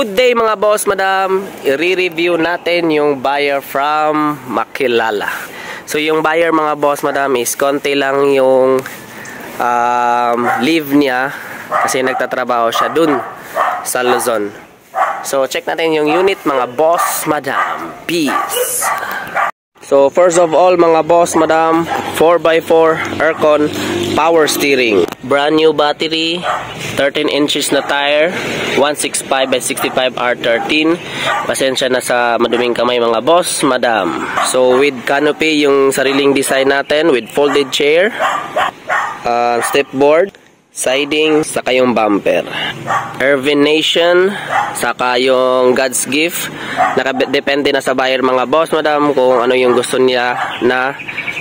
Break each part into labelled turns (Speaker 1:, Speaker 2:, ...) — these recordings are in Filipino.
Speaker 1: Good day mga boss, madam. I-review natin yung buyer from Makilala. So yung buyer mga boss, madam, is konti lang yung leave niya kasi nagtatrabaho siya dun sa Luzon. So check natin yung unit mga boss, madam. Peace. So first of all mga boss, madam, 4x4 aircon, power steering, brand new battery, 13 inches na tire, 165/65 R13. Pasensya na sa maduming kamay mga boss, madam. So with canopy yung sariling design natin, with folded chair, step board, siding, saka yung bumper, Irvin Nation, saka yung God's Gift. Nakadepende na sa buyer mga boss, madam, kung ano yung gusto niya na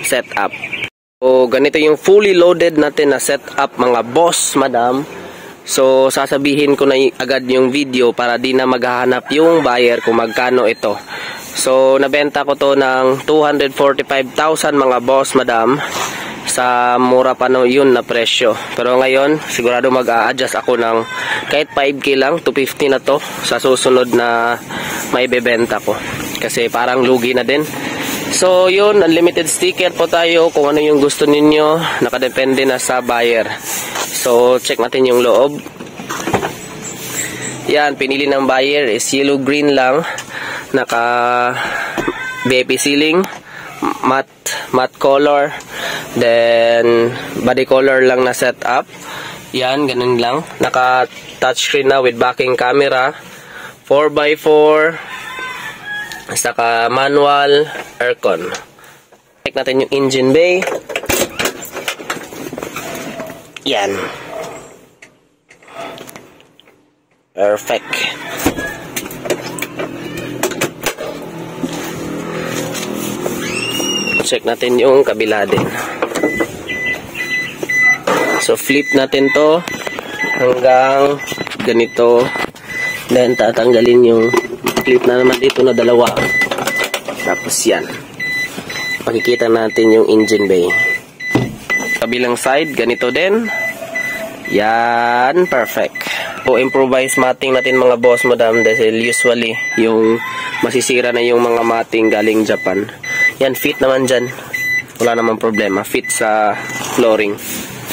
Speaker 1: setup. So ganito yung fully loaded natin na setup mga boss, madam. So sasabihin ko na agad yung video para di na maghahanap yung buyer kung magkano ito. So nabenta ko to ng 245,000 mga boss, madam, sa mura pa no yun na presyo. Pero ngayon sigurado mag-a-adjust ako ng kahit 5k lang, 250 na to sa susunod na may bebenta ko kasi parang lugi na din. So yun, unlimited sticker po tayo kung ano yung gusto ninyo, nakadepende na sa buyer. So check natin yung loob. Yan, pinili ng buyer is yellow green lang, naka BP ceiling, matte color, then body color lang na setup. Yan, ganun lang. Naka touchscreen na with backing camera, 4x4, saka manual aircon. Check natin yung engine bay. Yan, perfect. Check natin yung kabila din. So flip natin to hanggang ganito, then tatanggalin yung clip na naman dito na dalawa. Tapos yan, makikita natin yung engine bay. Kabilang side ganito din. Yan, perfect. So improvise matting natin mga boss, madam, dahil usually yung masisira na yung mga matting galing Japan. Yan, fit naman dyan, wala namang problema, fit sa flooring.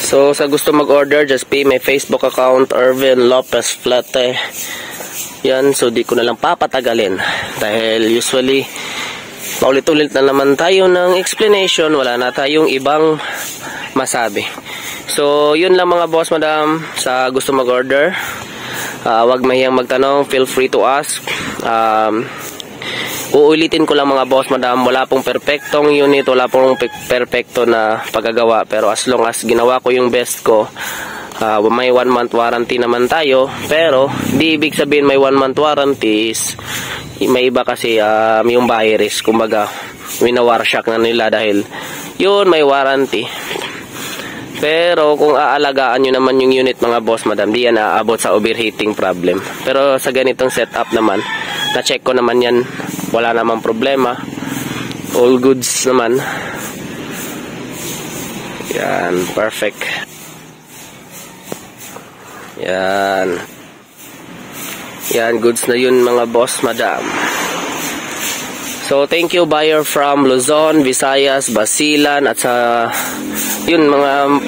Speaker 1: So sa gusto mag-order, just pay my Facebook account, Irvin Lopez Flate. Yan, so di ko na lang papatagalin dahil usually paulit-ulit na naman tayo ng explanation, wala na tayong ibang masabi. So yun lang mga boss, madam, sa gusto mag-order, wag mahiyang magtanong, feel free to ask. Uulitin ko lang mga boss, madam, wala pong perfectong unit, wala pong perfecto na paggagawa, pero as long as ginawa ko yung best ko, may 1 month warranty naman tayo. Pero di ibig sabihin may 1 month warranty is may iba kasi yung buyer is kumbaga winawarshock na nila dahil yun may warranty. Pero kung aalagaan nyo naman yung unit mga boss, madam, di yan aabot sa overheating problem. Pero sa ganitong setup naman, na-check ko naman yan, wala namang problema, all goods naman. Yan, perfect. Yan, yan, goods na yun mga boss, madam. So thank you buyer from Luzon, Visayas, Basilan, at sa yun mga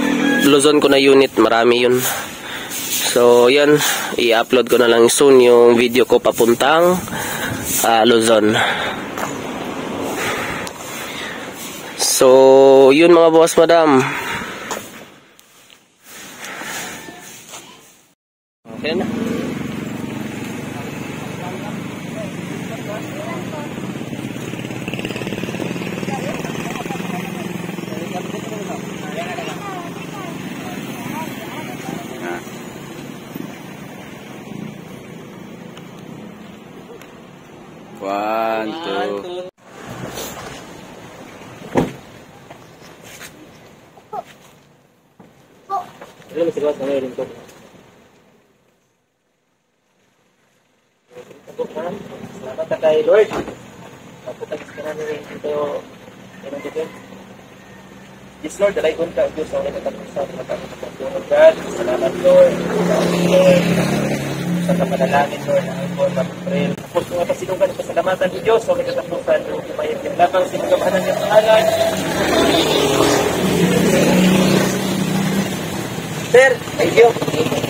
Speaker 1: Luzon ko na unit, marami yun. So yan, i-upload ko na lang soon yung video ko papuntang Luzon. So yun mga boss, madam. Okay na. One, two. Ini masih kuat sama ini tuh. Selamat kay Lord. Pagputag ka na rin ito. Ganun dito. Yes Lord, dalay ko ka Diyos. Ang nagtatapos sa mga God. Salamat Lord. Salamat Lord.
Speaker 2: sa kapanalangin, Lord, na ang Lord, mag-pray. Tapos mga pasilugan, pasalamatan ni Diyos, so kagatapusan, Lord, kumayag yung lamang sa mga kahanan ng pangalan. Sir, thank you.